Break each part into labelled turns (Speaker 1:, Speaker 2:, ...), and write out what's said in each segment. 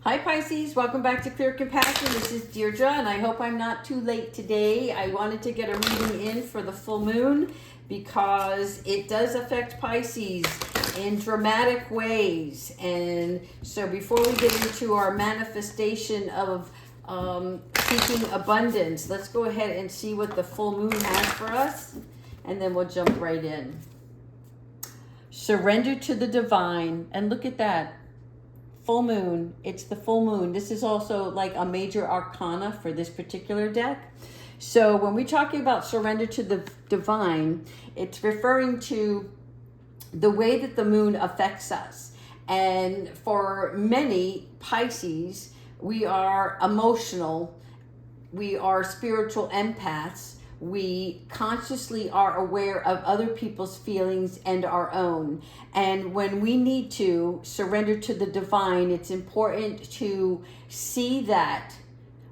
Speaker 1: Hi Pisces, welcome back to Clear Compassion. This is Deirdre and I hope I'm not too late today. I wanted to get a reading in for the full moon because it does affect Pisces in dramatic ways. And so before we get into our manifestation of seeking abundance, let's go ahead and see what the full moon has for us and then we'll jump right in. Surrender to the divine, and look at that. Full moon, it's the full moon. This is also like a major arcana for this particular deck. So when we're talking about surrender to the divine, it's referring to the way that the moon affects us. And for many Pisces, we are emotional, we are spiritual empaths. We consciously are aware of other people's feelings and our own. And when we need to surrender to the divine, it's important to see that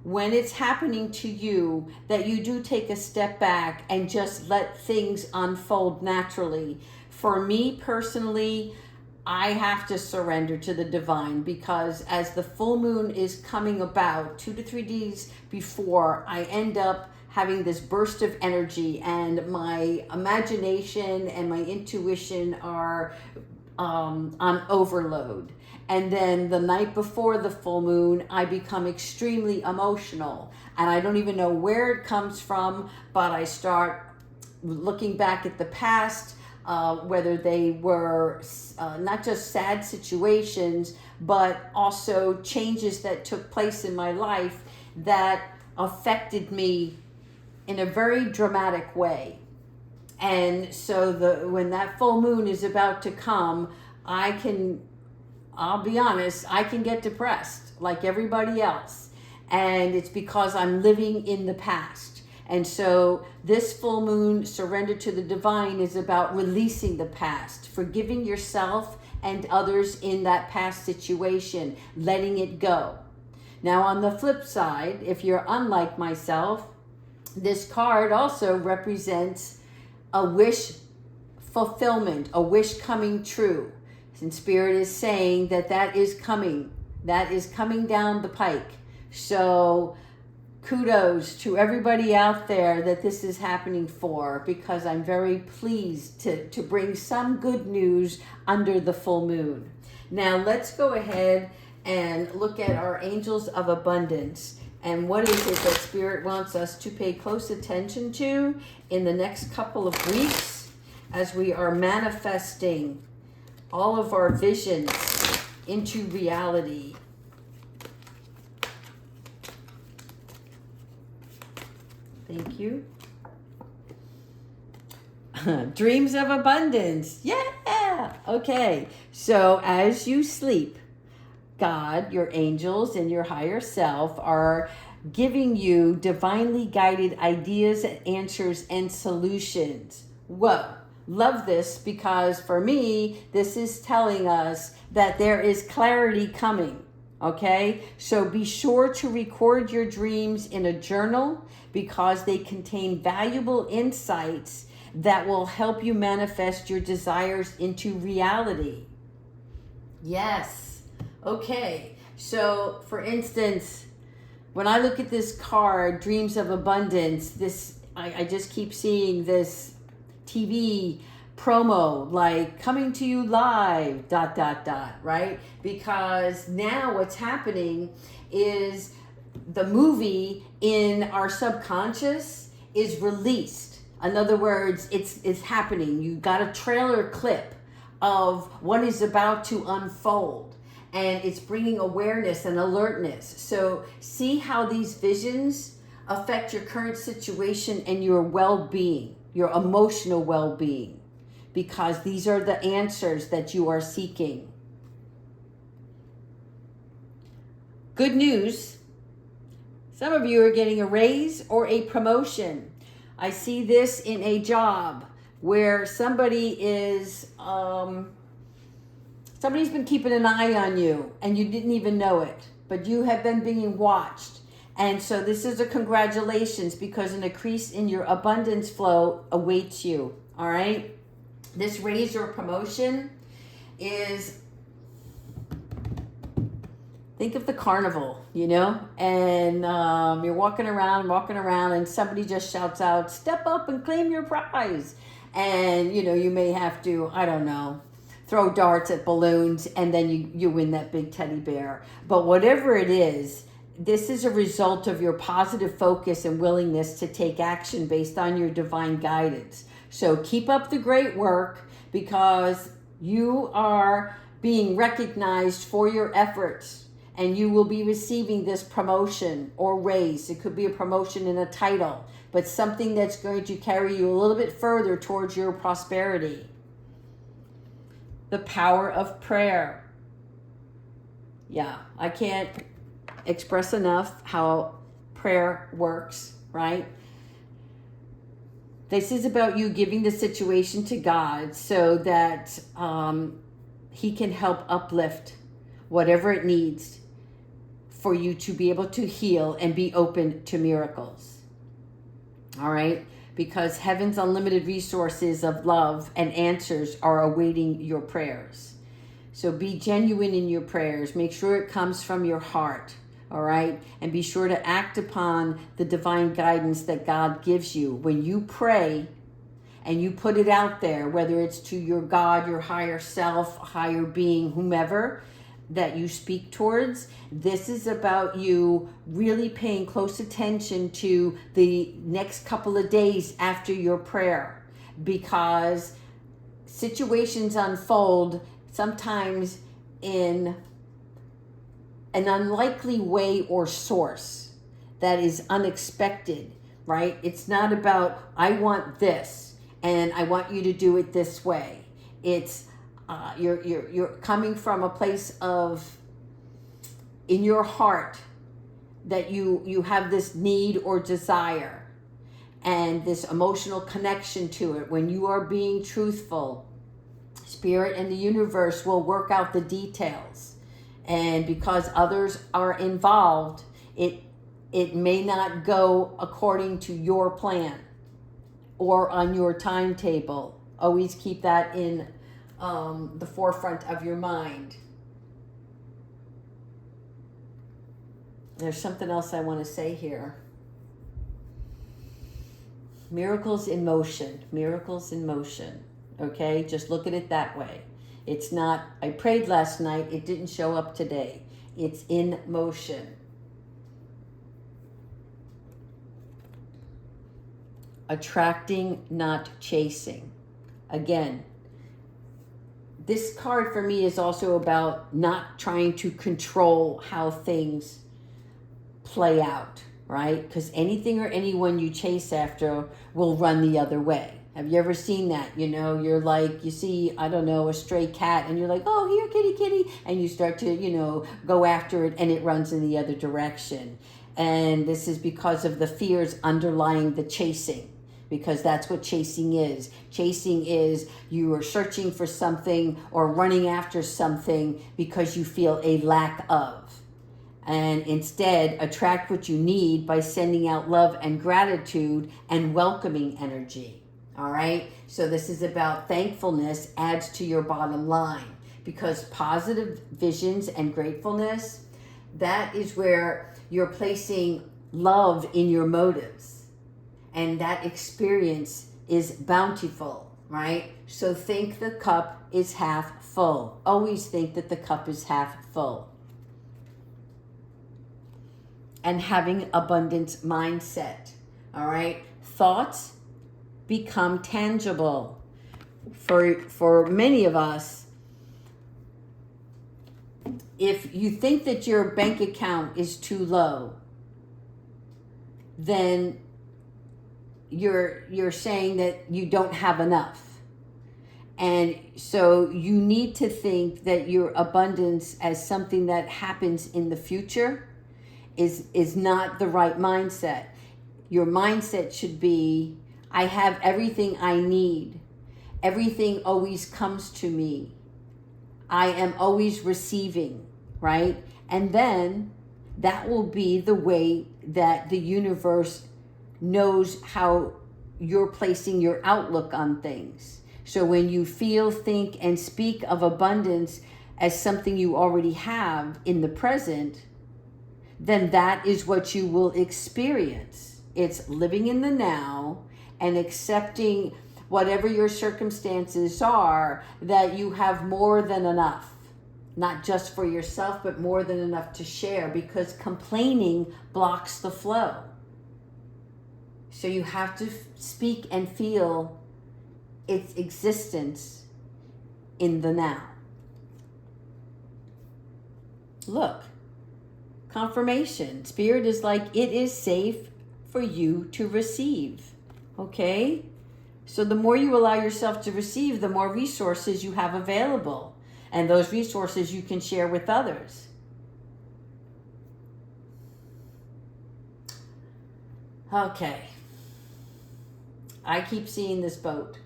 Speaker 1: when it's happening to you, that you do take a step back and just let things unfold naturally. For me personally, I have to surrender to the divine because as the full moon is coming about 2 to 3 days before, I end up having this burst of energy and my imagination and my intuition are on overload. And then the night before the full moon, I become extremely emotional and I don't even know where it comes from, but I start looking back at the past, whether they were not just sad situations, but also changes that took place in my life that affected me in a very dramatic way. And so when that full moon is about to come, I'll be honest, I can get depressed like everybody else. And it's because I'm living in the past. And so this full moon, surrender to the divine, is about releasing the past, forgiving yourself and others in that past situation, letting it go. Now on the flip side, if you're unlike myself, this card also represents a wish fulfillment, a wish coming true. And Spirit is saying that is coming. That is coming down the pike. So kudos to everybody out there that this is happening for, because I'm very pleased to bring some good news under the full moon. Now let's go ahead and look at our angels of abundance. And what is it that Spirit wants us to pay close attention to in the next couple of weeks as we are manifesting all of our visions into reality? Thank you. Dreams of abundance. Yeah. Okay. So as you sleep, God, your angels, and your higher self are giving you divinely guided ideas, answers, and solutions. Whoa, love this, because for me, this is telling us that there is clarity coming, okay? So be sure to record your dreams in a journal because they contain valuable insights that will help you manifest your desires into reality. Yes. Okay, so for instance, when I look at this card, Dreams of Abundance, I just keep seeing this TV promo, like coming to you live, ... right? Because now what's happening is the movie in our subconscious is released. In other words, it's happening. You got a trailer clip of what is about to unfold. And it's bringing awareness and alertness. So see how these visions affect your current situation and your well-being, your emotional well-being, because these are the answers that you are seeking. Good news. Some of you are getting a raise or a promotion. I see this in a job where somebody is... Somebody's been keeping an eye on you and you didn't even know it, but you have been being watched. And so this is a congratulations, because an increase in your abundance flow awaits you, all right? This raise or promotion is think of the carnival, and you're walking around, and somebody just shouts out, "Step up and claim your prize." And, you may have to, I don't know, throw darts at balloons, and then you win that big teddy bear. But whatever it is, this is a result of your positive focus and willingness to take action based on your divine guidance. So keep up the great work, because you are being recognized for your efforts, and you will be receiving this promotion or raise. It could be a promotion and a title, but something that's going to carry you a little bit further towards your prosperity. The power of prayer. Yeah, I can't express enough how prayer works, right? This is about you giving the situation to God so that He can help uplift whatever it needs for you to be able to heal and be open to miracles. All right? Because heaven's unlimited resources of love and answers are awaiting your prayers. So be genuine in your prayers. Make sure it comes from your heart. All right? And be sure to act upon the divine guidance that God gives you. When you pray and you put it out there, whether it's to your God, your higher self, higher being, whomever that you speak towards, this is about you really paying close attention to the next couple of days after your prayer, because situations unfold sometimes in an unlikely way or source that is unexpected, right? It's not about, I want this and I want you to do it this way. It's you're coming from a place of, in your heart, that you have this need or desire and this emotional connection to it. When you are being truthful, Spirit and the universe will work out the details. And because others are involved, it may not go according to your plan or on your timetable. Always keep that in the forefront of your mind. There's something else I want to say here. Miracles in motion. Miracles in motion. Okay? Just look at it that way. It's not, I prayed last night, it didn't show up today. It's in motion. Attracting, not chasing. Again, this card for me is also about not trying to control how things play out, right? Because anything or anyone you chase after will run the other way. Have you ever seen that? You're like, you see, I don't know, a stray cat, and you're like, oh, here, kitty, kitty. And you start to, go after it, and it runs in the other direction. And this is because of the fears underlying the chasing, because that's what chasing is. Chasing is you are searching for something or running after something because you feel a lack of. And instead, attract what you need by sending out love and gratitude and welcoming energy. All right. So this is about thankfulness adds to your bottom line, because positive visions and gratefulness, that is where you're placing love in your motives. And that experience is bountiful, right? So think the cup is half full. Always think that the cup is half full. And having abundance mindset. All right. Thoughts become tangible. For many of us, if you think that your bank account is too low, then you're saying that you don't have enough. And so you need to think that your abundance as something that happens in the future is not the right mindset. Your mindset should be, I have everything I need. Everything always comes to me. I am always receiving, right? And then that will be the way that the universe knows how you're placing your outlook on things. So when you feel, think, and speak of abundance, as something you already have in the present, then that is what you will experience. It's living in the now and accepting whatever your circumstances are, that you have more than enough, not just for yourself, but more than enough to share, because complaining blocks the flow. So you have to speak and feel its existence in the now. Look, confirmation. Spirit is like, it is safe for you to receive. Okay? So the more you allow yourself to receive, the more resources you have available. And those resources you can share with others. Okay. I keep seeing this boat.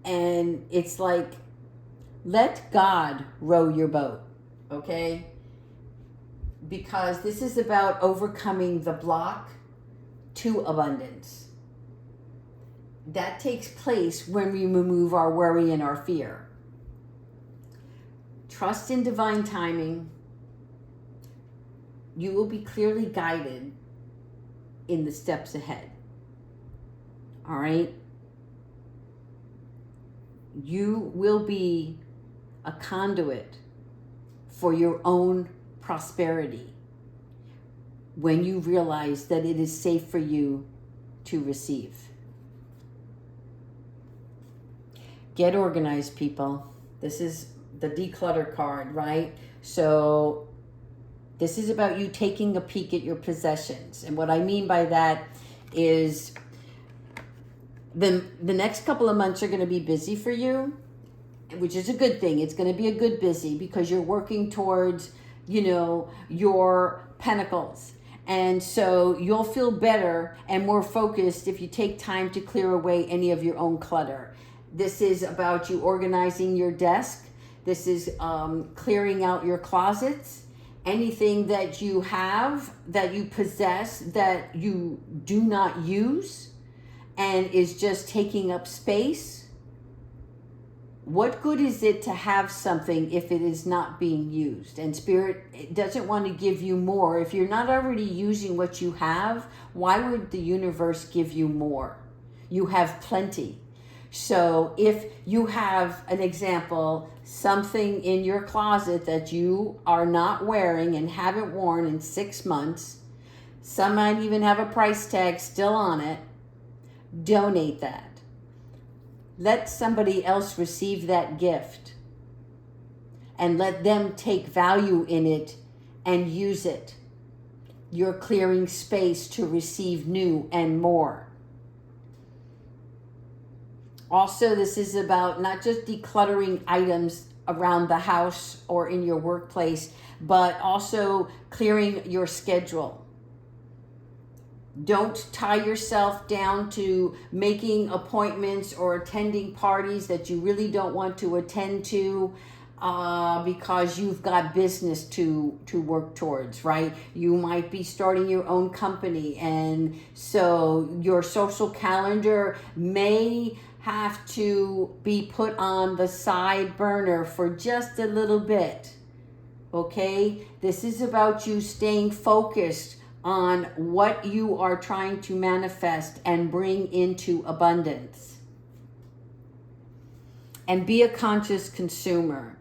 Speaker 1: And it's like, let God row your boat. Okay? Because this is about overcoming the block to abundance. That takes place when we remove our worry and our fear. Trust in divine timing. You will be clearly guided in the steps ahead. All right? You will be a conduit for your own prosperity when you realize that it is safe for you to receive. Get organized, people. This is the declutter card, right? So this is about you taking a peek at your possessions. And what I mean by that is the next couple of months are going to be busy for you, which is a good thing. It's going to be a good busy because you're working towards, your pentacles. And so you'll feel better and more focused if you take time to clear away any of your own clutter. This is about you organizing your desk. This is clearing out your closets. Anything that you have, that you possess, that you do not use and is just taking up space. What good is it to have something if it is not being used? And Spirit doesn't want to give you more. If you're not already using what you have, why would the universe give you more? You have plenty. So if you have an example, something in your closet that you are not wearing and haven't worn in 6 months, some might even have a price tag still on it, donate that. Let somebody else receive that gift and let them take value in it and use it. You're clearing space to receive new and more. Also, this is about not just decluttering items around the house or in your workplace, but also clearing your schedule. Don't tie yourself down to making appointments or attending parties that you really don't want to attend to because you've got business to work towards, right? You might be starting your own company, and so your social calendar may have to be put on the side burner for just a little bit. Okay? This is about you staying focused on what you are trying to manifest and bring into abundance. And be a conscious consumer.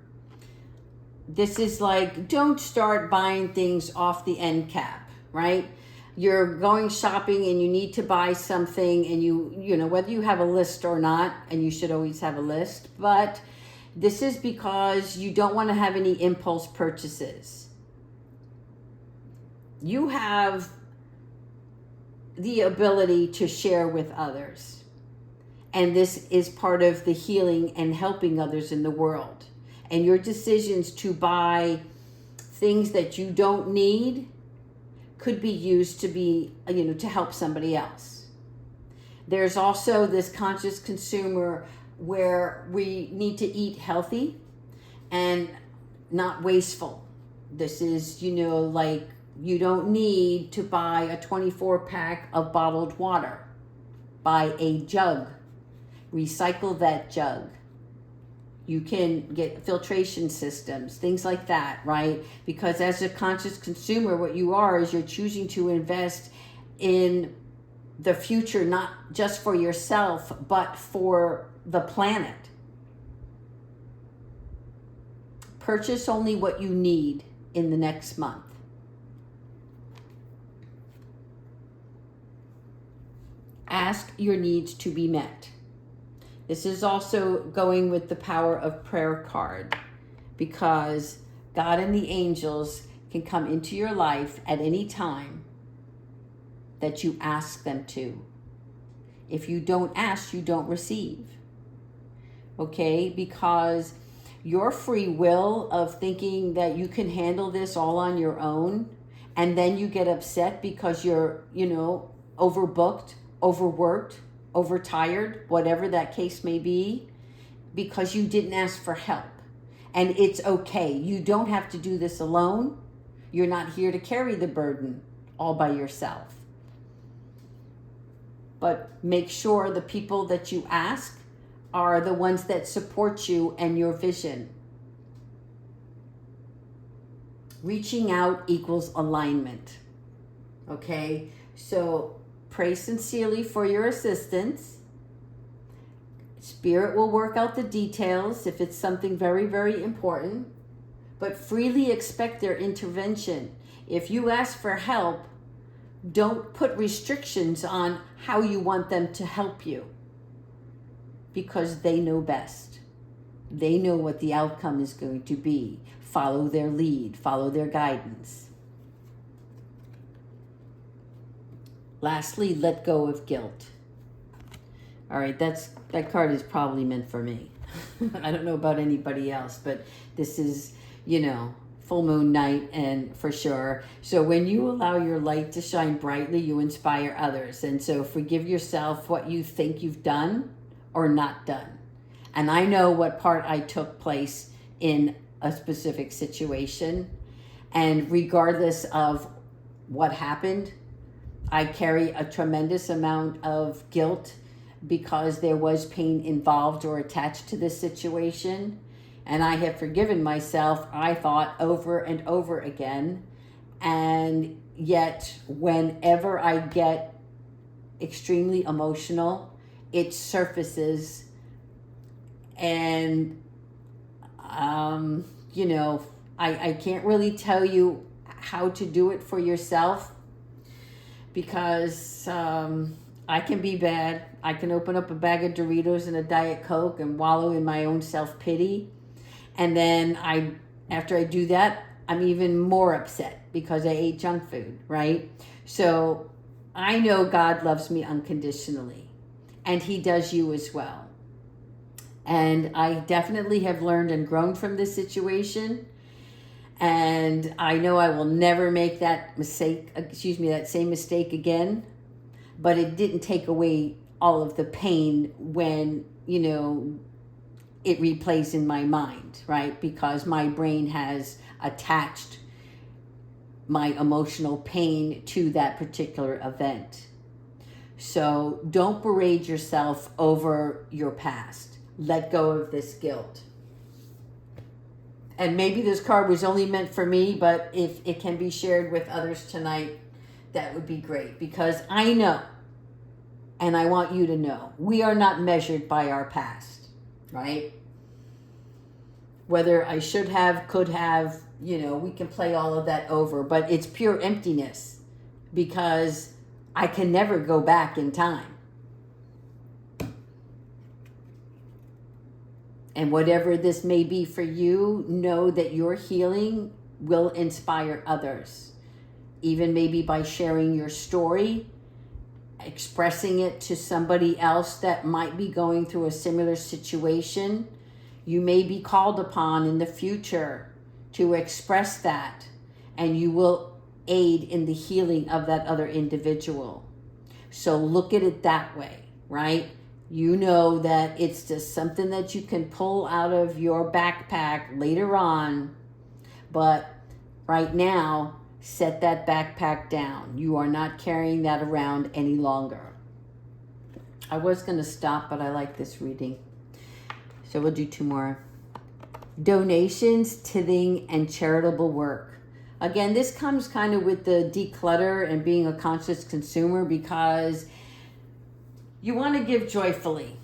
Speaker 1: This is like, don't start buying things off the end cap, right? You're going shopping and you need to buy something, and you know, whether you have a list or not, and you should always have a list, but this is because you don't want to have any impulse purchases. You have the ability to share with others. And this is part of the healing and helping others in the world. And your decisions to buy things that you don't need could be used to be, to help somebody else. There's also this conscious consumer where we need to eat healthy and not wasteful. This is, like, you don't need to buy a 24-pack of bottled water. Buy a jug. Recycle that jug. You can get filtration systems, things like that, right? Because as a conscious consumer, what you are is you're choosing to invest in the future, not just for yourself, but for the planet. Purchase only what you need in the next month. Ask your needs to be met. This is also going with the power of prayer card, because God and the angels can come into your life at any time that you ask them to. If you don't ask, you don't receive. Okay? Because your free will of thinking that you can handle this all on your own, and then you get upset because you're, overbooked, overworked, overtired, whatever that case may be, because you didn't ask for help. And it's okay. You don't have to do this alone. You're not here to carry the burden all by yourself. But make sure the people that you ask are the ones that support you and your vision. Reaching out equals alignment. Okay? So pray sincerely for your assistance. Spirit will work out the details if it's something very, very important. But freely expect their intervention. If you ask for help, don't put restrictions on how you want them to help you, because they know best. They know what the outcome is going to be. Follow their lead, follow their guidance. Lastly, let go of guilt. All right, that card is probably meant for me. I don't know about anybody else, but this is, full moon night, and for sure. So when you allow your light to shine brightly, you inspire others. And so forgive yourself what you think you've done or not done. And I know what part I took place in a specific situation. And regardless of what happened, I carry a tremendous amount of guilt because there was pain involved or attached to this situation. And I have forgiven myself, I thought, over and over again. And yet, whenever I get extremely emotional, it surfaces. And, I can't really tell you how to do it for yourself, because I can be bad. I can open up a bag of Doritos and a Diet Coke and wallow in my own self-pity. And then after I do that, I'm even more upset because I ate junk food, right? So I know God loves me unconditionally, and he does you as well. And I definitely have learned and grown from this situation. And I know I will never make that same mistake again. But it didn't take away all of the pain when, it replays in my mind, right? Because my brain has attached my emotional pain to that particular event. So don't berate yourself over your past. Let go of this guilt. And maybe this card was only meant for me, but if it can be shared with others tonight, that would be great. Because I know, and I want you to know, we are not measured by our past, right? Whether I should have, could have, we can play all of that over, but it's pure emptiness, because I can never go back in time. And whatever this may be for you, know that your healing will inspire others, even maybe by sharing your story, expressing it to somebody else that might be going through a similar situation. You may be called upon in the future to express that, and you will aid in the healing of that other individual. So look at it that way, right? You know that it's just something that you can pull out of your backpack later on, but right now, set that backpack down. You are not carrying that around any longer. I was going to stop, but I like this reading. So we'll do two more. donations, tithing, and charitable work. Again, this comes kind of with the declutter and being a conscious consumer, because you want to give joyfully.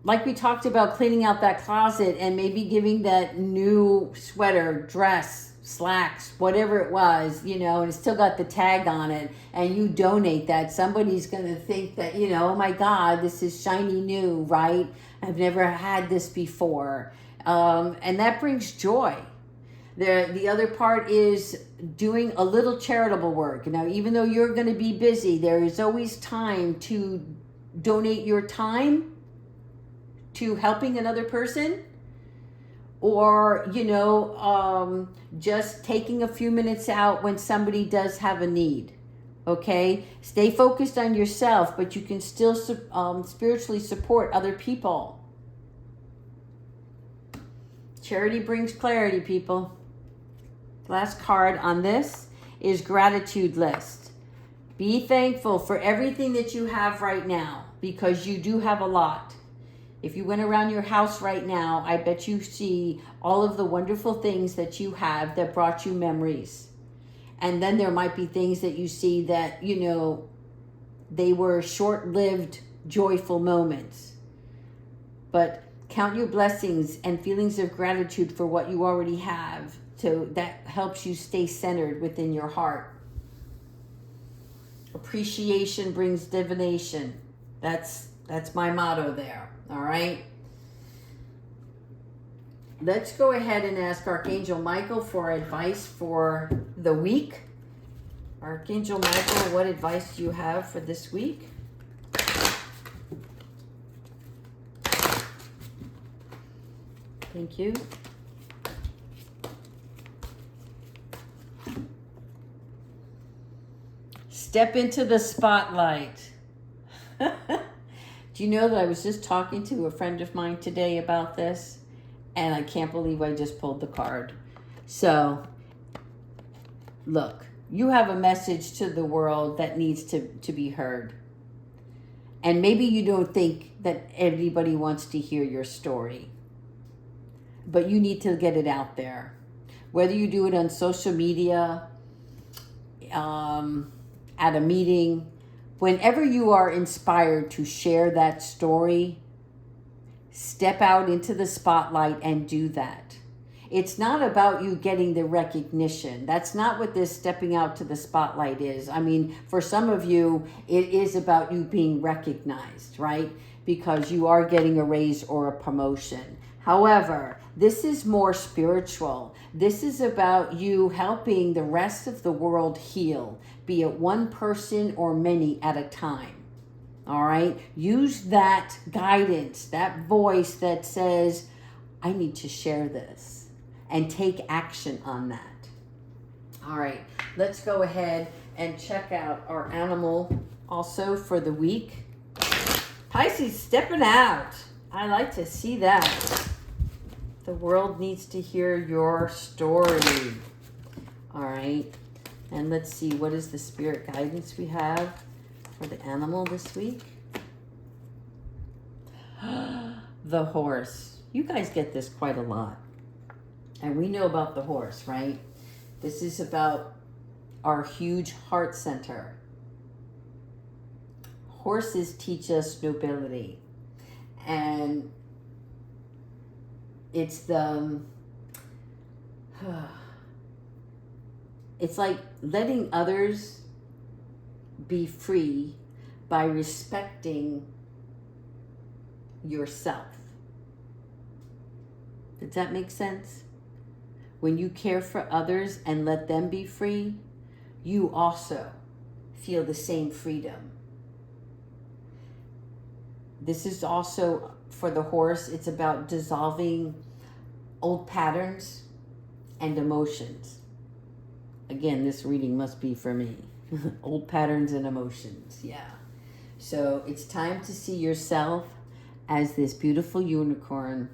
Speaker 1: Like we talked about, cleaning out that closet and maybe giving that new sweater, dress, slacks, whatever it was, you know, and it's still got the tag on it, and you donate that. Somebody's going to think that, you know, oh my God, this is shiny new, right? I've never had this before. And that brings joy. The other part is doing a little charitable work. Now, even though you're going to be busy, there is always time to donate your time to helping another person, or, you know, just taking a few minutes out when somebody does have a need. Okay? Stay focused on yourself, but you can still spiritually support other people. Charity brings clarity, people. Last card on this is gratitude list. Be thankful for everything that you have right now, because you do have a lot. If you went around your house right now, I bet you see all of the wonderful things that you have that brought you memories. And then there might be things that you see that, you know, they were short-lived, joyful moments. But count your blessings and feelings of gratitude for what you already have. So that helps you stay centered within your heart. Appreciation brings divination. That's my motto there. All right. Let's go ahead and ask Archangel Michael for advice for the week. Archangel Michael, what advice do you have for this week? Thank you. Step into the spotlight. Do you know that I was just talking to a friend of mine today about this, and I can't believe I just pulled the card. So, look, you have a message to the world that needs to be heard. And maybe you don't think that everybody wants to hear your story, but you need to get it out there. Whether you do it on social media, at a meeting, whenever you are inspired to share that story, step out into the spotlight and do that. It's not about you getting the recognition. That's not what this stepping out to the spotlight is. I mean, for some of you, it is about you being recognized, right? Because you are getting a raise or a promotion. However, this is more spiritual. This is about you helping the rest of the world heal, be it one person or many at a time. All right? Use that guidance, that voice that says, I need to share this, and take action on that. All right, let's go ahead and check out our animal also for the week. Pisces stepping out. I like to see that. The world needs to hear your story. All right. And let's see, what is the spirit guidance we have for the animal this week? The horse. You guys get this quite a lot. And we know about the horse, right? This is about our huge heart center. Horses teach us nobility. And it's it's like letting others be free by respecting yourself. Does that make sense? When you care for others and let them be free, you also feel the same freedom. This is also for the horse, it's about dissolving old patterns and emotions. Again, this reading must be for me. Old patterns and emotions, yeah. So it's time to see yourself as this beautiful unicorn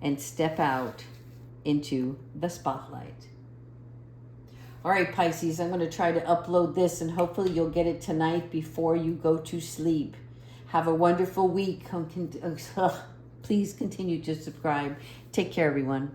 Speaker 1: and step out into the spotlight. All right, Pisces, I'm going to try to upload this, and hopefully you'll get it tonight before you go to sleep. Have a wonderful week. Please continue to subscribe. Take care, everyone.